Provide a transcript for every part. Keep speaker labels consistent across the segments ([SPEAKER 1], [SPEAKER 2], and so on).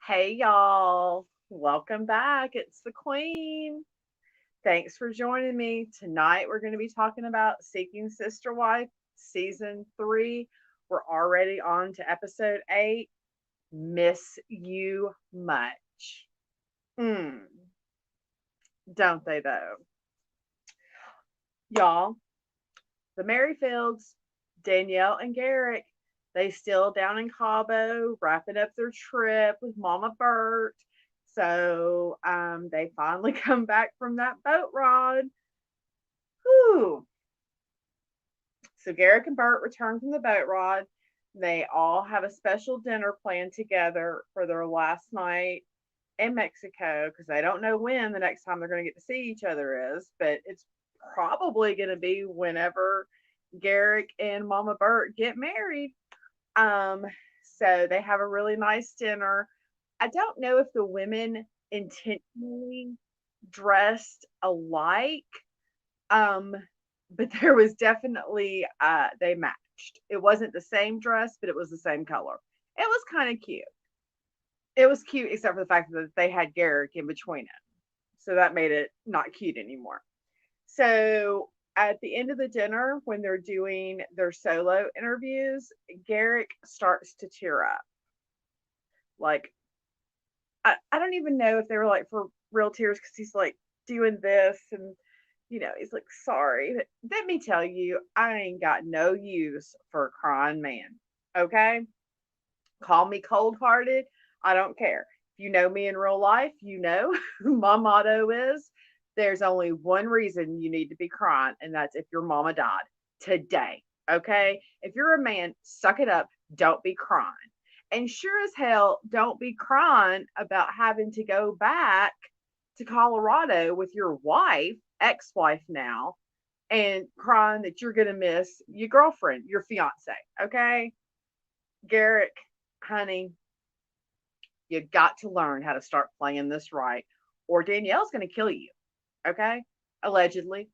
[SPEAKER 1] Hey y'all, welcome back. It's the Queen. Thanks for joining me. Tonight we're going to be talking about Seeking Sister Wife season 3. We're already on to episode 8. Miss you much. Mm, don't they though? Y'all, the Merrifields, Danielle and Garrick, they still down in Cabo, wrapping up their trip with Mama Bert. So they finally come back from that boat ride. Whew. So Garrick and Bert return from the boat ride. They all have a special dinner planned together for their last night in Mexico because they don't know when the next time they're going to get to see each other is, but it's probably going to be whenever Garrick and Mama Bert get married. Um, so they have a really nice dinner. I don't know if the women intentionally dressed alike, um, but there was definitely they matched. It wasn't the same dress, but it was the same color. It was kind of cute. It was cute, except for the fact that they had Garrick in between it, so that made it not cute anymore. So at the end of the dinner, when they're doing their solo interviews, Garrick starts to tear up. Like, I don't even know if they were like for real tears because he's like doing this and, he's like, sorry. But let me tell you, I ain't got no use for a crying man. Okay? Call me cold hearted. I don't care. If you know me in real life, you know my motto is there's only one reason you need to be crying, and that's if your mama died today. Okay? If you're a man, suck it up. Don't be crying. And sure as hell, don't be crying about having to go back to Colorado with your wife, ex wife now, and crying that you're going to miss your girlfriend, your fiance. Okay? Garrick, honey, you got to learn how to start playing this right, or Danielle's going to kill you. Okay? Allegedly.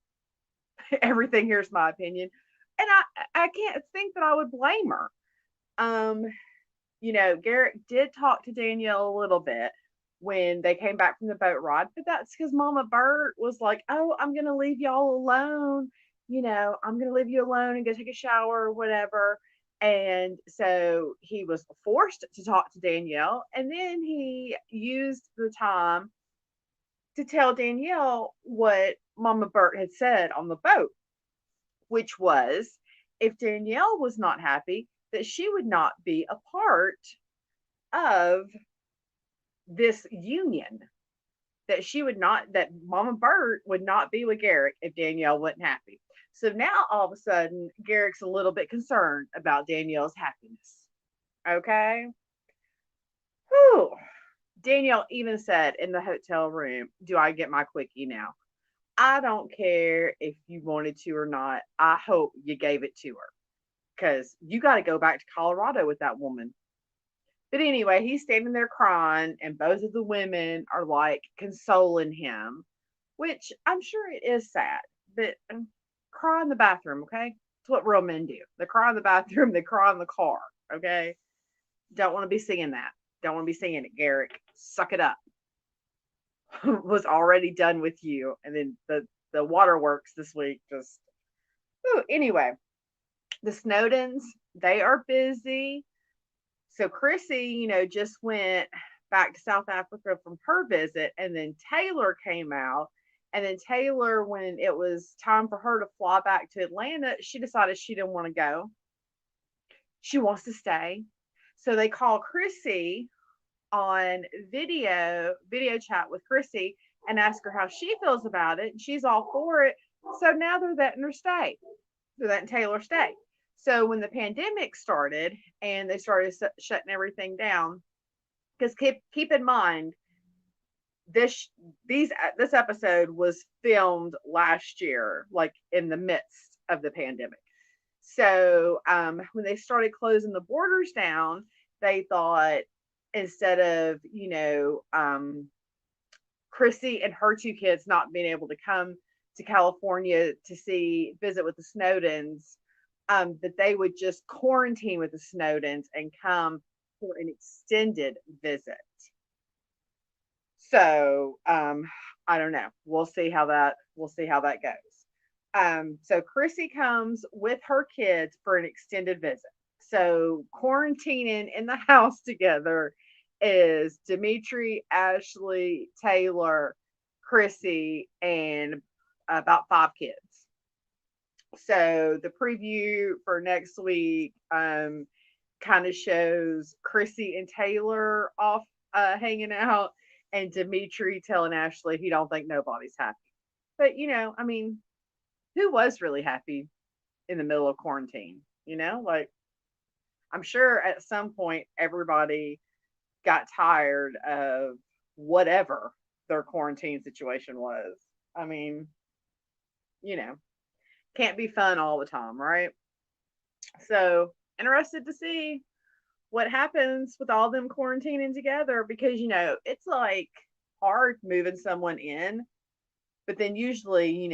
[SPEAKER 1] Everything here's my opinion. And I can't think that I would blame her. Um, Garrett did talk to Danielle a little bit when they came back from the boat ride, but that's because Mama Bert was like, oh, I'm going to leave y'all alone. I'm going to leave you alone and go take a shower or whatever. And so he was forced to talk to Danielle. And then he used the time to tell Danielle what Mama Bert had said on the boat, which was if Danielle was not happy, that she would not be a part of this union, that she would not, that Mama Bert would not be with Garrick if Danielle wasn't happy. So now all of a sudden, Garrick's a little bit concerned about Danielle's happiness. Okay. Whew. Danielle even said in the hotel room, do I get my quickie now? I don't care if you wanted to or not. I hope you gave it to her because you got to go back to Colorado with that woman. But anyway, he's standing there crying, and both of the women are like consoling him, which I'm sure it is sad, but cry in the bathroom, okay? It's what real men do. They cry in the bathroom, they cry in the car, okay? Don't want to be singing that. Don't want to be singing it, Garrick. Suck it up. Was already done with you. And then the waterworks this week just. Ooh, anyway, the Snowdens, they are busy. So Chrissy, just went back to South Africa from her visit, and then Taylor came out. And then Taylor, when it was time for her to fly back to Atlanta, she decided she didn't want to go. She wants to stay. So they call Chrissy on video chat with Chrissy and ask her how she feels about it. And she's all for it. So now they're letting her stay. They're letting Taylor stay. So when the pandemic started and they started shutting everything down, because keep in mind this episode was filmed last year, like in the midst of the pandemic. So when they started closing the borders down, they thought instead of Chrissy and her two kids not being able to come to California to visit with the Snowdens, that they would just quarantine with the Snowdens and come for an extended visit. So I don't know. We'll see how that goes. So Chrissy comes with her kids for an extended visit. So quarantining in the house together is Dimitri, Ashley, Taylor, Chrissy, and about five kids. So the preview for next week kind of shows Chrissy and Taylor off hanging out, and Dimitri telling Ashley he don't think nobody's happy. But I mean, who was really happy in the middle of quarantine? Like I'm sure at some point everybody got tired of whatever their quarantine situation was. I mean, you know, can't be fun all the time, right? So interested to see what happens with all them quarantining together because it's like hard moving someone in, but then usually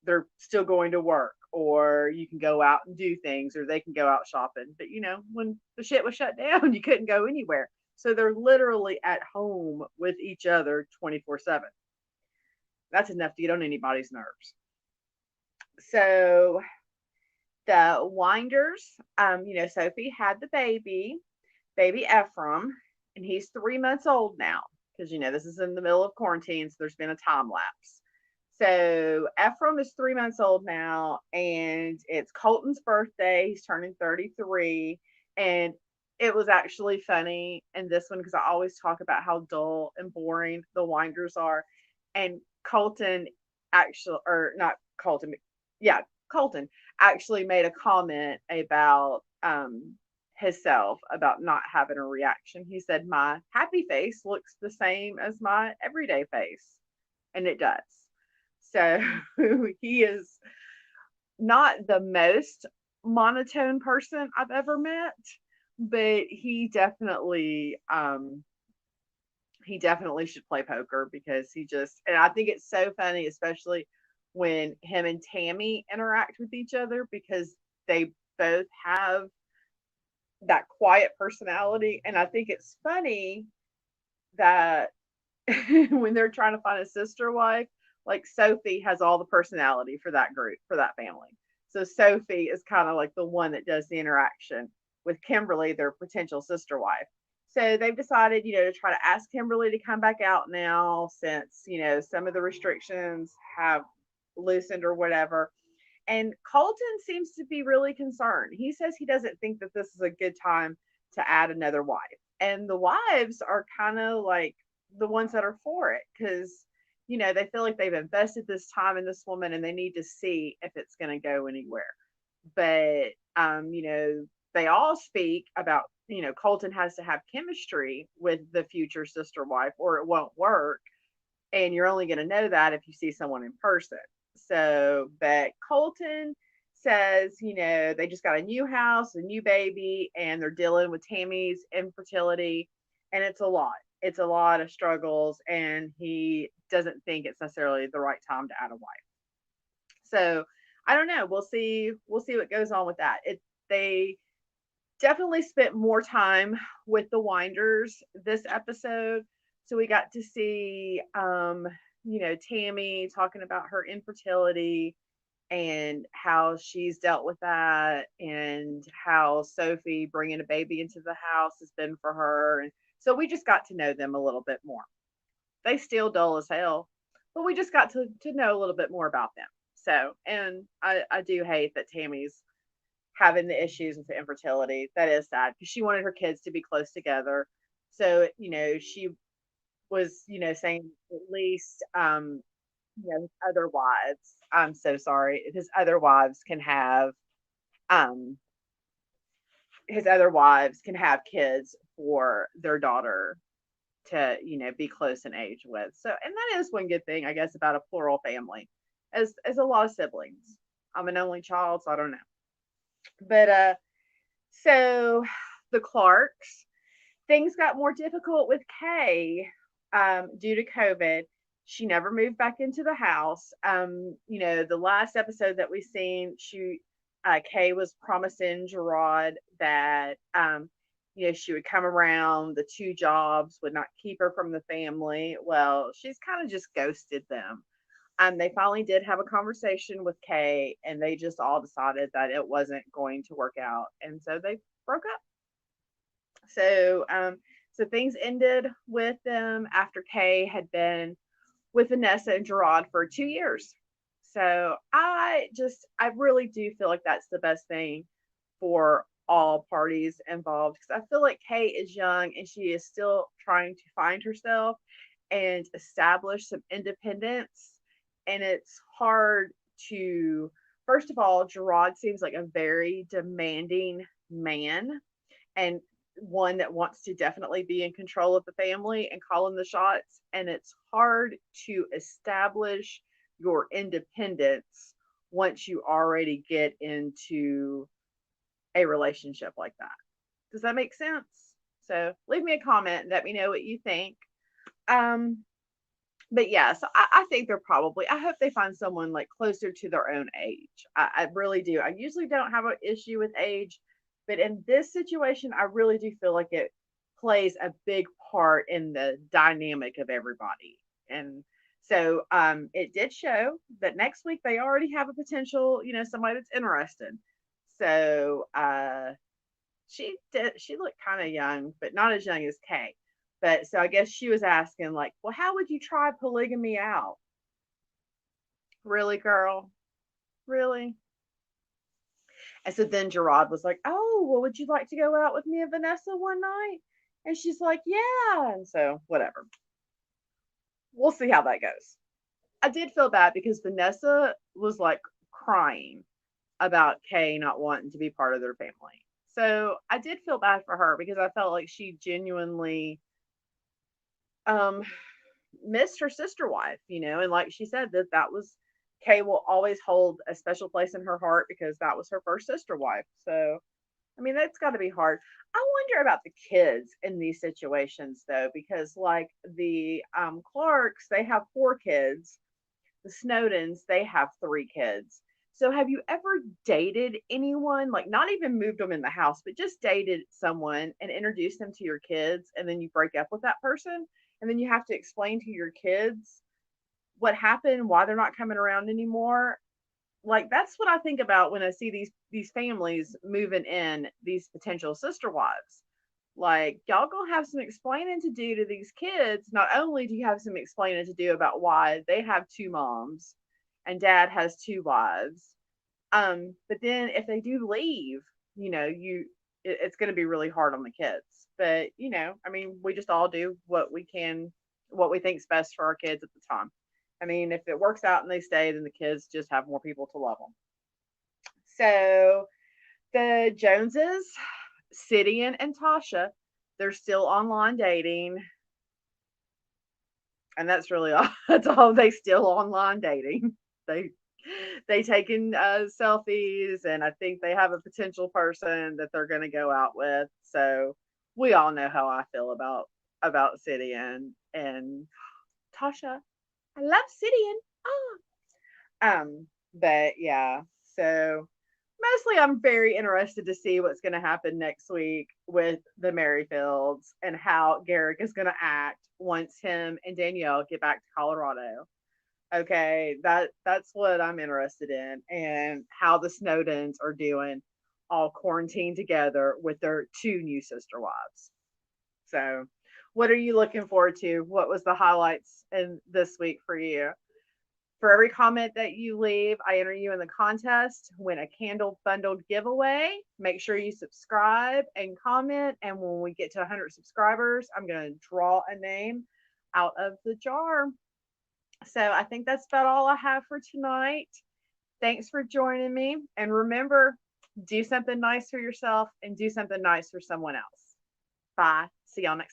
[SPEAKER 1] they're still going to work or you can go out and do things or they can go out shopping. But when the shit was shut down, you couldn't go anywhere. So they're literally at home with each other 24/7. That's enough to get on anybody's nerves. So the Winders, Sophie had the baby Ephraim, and he's 3 months old now because this is in the middle of quarantine, so there's been a time lapse. So Ephraim is 3 months old now, and it's Colton's birthday. He's turning 33, and it was actually funny in this one because I always talk about how dull and boring the Winders are, and Colton actually, or not Colton, yeah, Colton actually made a comment about himself about not having a reaction. He said, "My happy face looks the same as my everyday face," and it does. So he is not the most monotone person I've ever met, but he definitely should play poker because and I think it's so funny, especially when him and Tammy interact with each other because they both have that quiet personality. And I think it's funny that when they're trying to find a sister wife, like Sophie has all the personality for that group, for that family. So Sophie is kind of like the one that does the interaction with Kimberly, their potential sister wife. So they've decided, to try to ask Kimberly to come back out now since, some of the restrictions have loosened or whatever. And Colton seems to be really concerned. He says he doesn't think that this is a good time to add another wife. And the wives are kind of like the ones that are for it because, they feel like they've invested this time in this woman and they need to see if it's going to go anywhere. But, they all speak about, Colton has to have chemistry with the future sister wife or it won't work. And you're only going to know that if you see someone in person. So, but Colton says, they just got a new house, a new baby, and they're dealing with Tammy's infertility. And it's a lot. It's a lot of struggles. And he doesn't think it's necessarily the right time to add a wife. So I don't know. We'll see what goes on with that. They definitely spent more time with the Winders this episode. So we got to see Tammy talking about her infertility and how she's dealt with that and how Sophie bringing a baby into the house has been for her. And so we just got to know them a little bit more. They still dull as hell, but we just got to know a little bit more about them. So, and I do hate that Tammy's having the issues with the infertility. That is sad because she wanted her kids to be close together. So, she was, saying at least, his other wives, I'm so sorry, um, his other wives can have kids for their daughter to, be close in age with. So, and that is one good thing, I guess, about a plural family, as a lot of siblings. I'm an only child, so I don't know. But, so the Clarks, things got more difficult with Kay due to COVID. She never moved back into the house. The last episode that we seen, Kay was promising Gerard that, she would come around, the two jobs would not keep her from the family. Well, she's kind of just ghosted them. They finally did have a conversation with Kay, and they just all decided that it wasn't going to work out, and so they broke up. So things ended with them after Kay had been with Vanessa and Gerard for 2 years. So I really do feel like that's the best thing for all parties involved, because I feel like Kay is young and she is still trying to find herself and establish some independence. And it's hard to, first of all, Gerard seems like a very demanding man, and one that wants to definitely be in control of the family and calling the shots. And it's hard to establish your independence once you already get into a relationship like that. Does that make sense? So leave me a comment and let me know what you think. But yeah, so I think they're probably, I hope they find someone like closer to their own age. I really do. I usually don't have an issue with age, but in this situation, I really do feel like it plays a big part in the dynamic of everybody. And so it did show that next week they already have a potential, somebody that's interested. So she looked kind of young, but not as young as Kay. But so I guess she was asking, like, well, how would you try polygamy out? Really, girl? Really? And so then Gerard was like, oh, well, would you like to go out with me and Vanessa one night? And she's like, yeah. And so whatever. We'll see how that goes. I did feel bad because Vanessa was like crying about Kay not wanting to be part of their family. So I did feel bad for her because I felt like she genuinely um missed her sister wife, and like she said, that was, Kay will always hold a special place in her heart because that was her first sister wife. So I mean, that's got to be hard. I wonder about the kids in these situations though, because like the Clarks, they have 4 kids. The Snowdens, they have 3 kids. So have you ever dated anyone, like not even moved them in the house, but just dated someone and introduced them to your kids, and then you break up with that person, and then you have to explain to your kids what happened, why they're not coming around anymore? Like that's what I think about when I see these families moving in these potential sister wives. Like, y'all gonna have some explaining to do to these kids. Not only do you have some explaining to do about why they have 2 moms and dad has 2 wives, but then if they do leave, it's gonna be really hard on the kids. But I mean, we just all do what we can, what we think's best for our kids at the time. I mean, if it works out and they stay, then the kids just have more people to love them. So the Joneses, Sidian and Tasha, they're still online dating. And that's really all. That's all. They still online dating. They they taking selfies, and I think they have a potential person that they're going to go out with. So we all know how I feel about Sidian and Tasha. I love Sidian. Oh. But yeah. So mostly I'm very interested to see what's going to happen next week with the Merrifields and how Garrick is going to act once him and Danielle get back to Colorado. Okay, that's what I'm interested in, and how the Snowdens are doing, all quarantined together with their 2 new sister wives. So, what are you looking forward to? What was the highlights in this week for you? For every comment that you leave, I enter you in the contest, win a candle bundled giveaway. Make sure you subscribe and comment. And when we get to 100 subscribers, I'm going to draw a name out of the jar. So I think that's about all I have for tonight. Thanks for joining me. And remember, do something nice for yourself and do something nice for someone else. Bye. See y'all next time.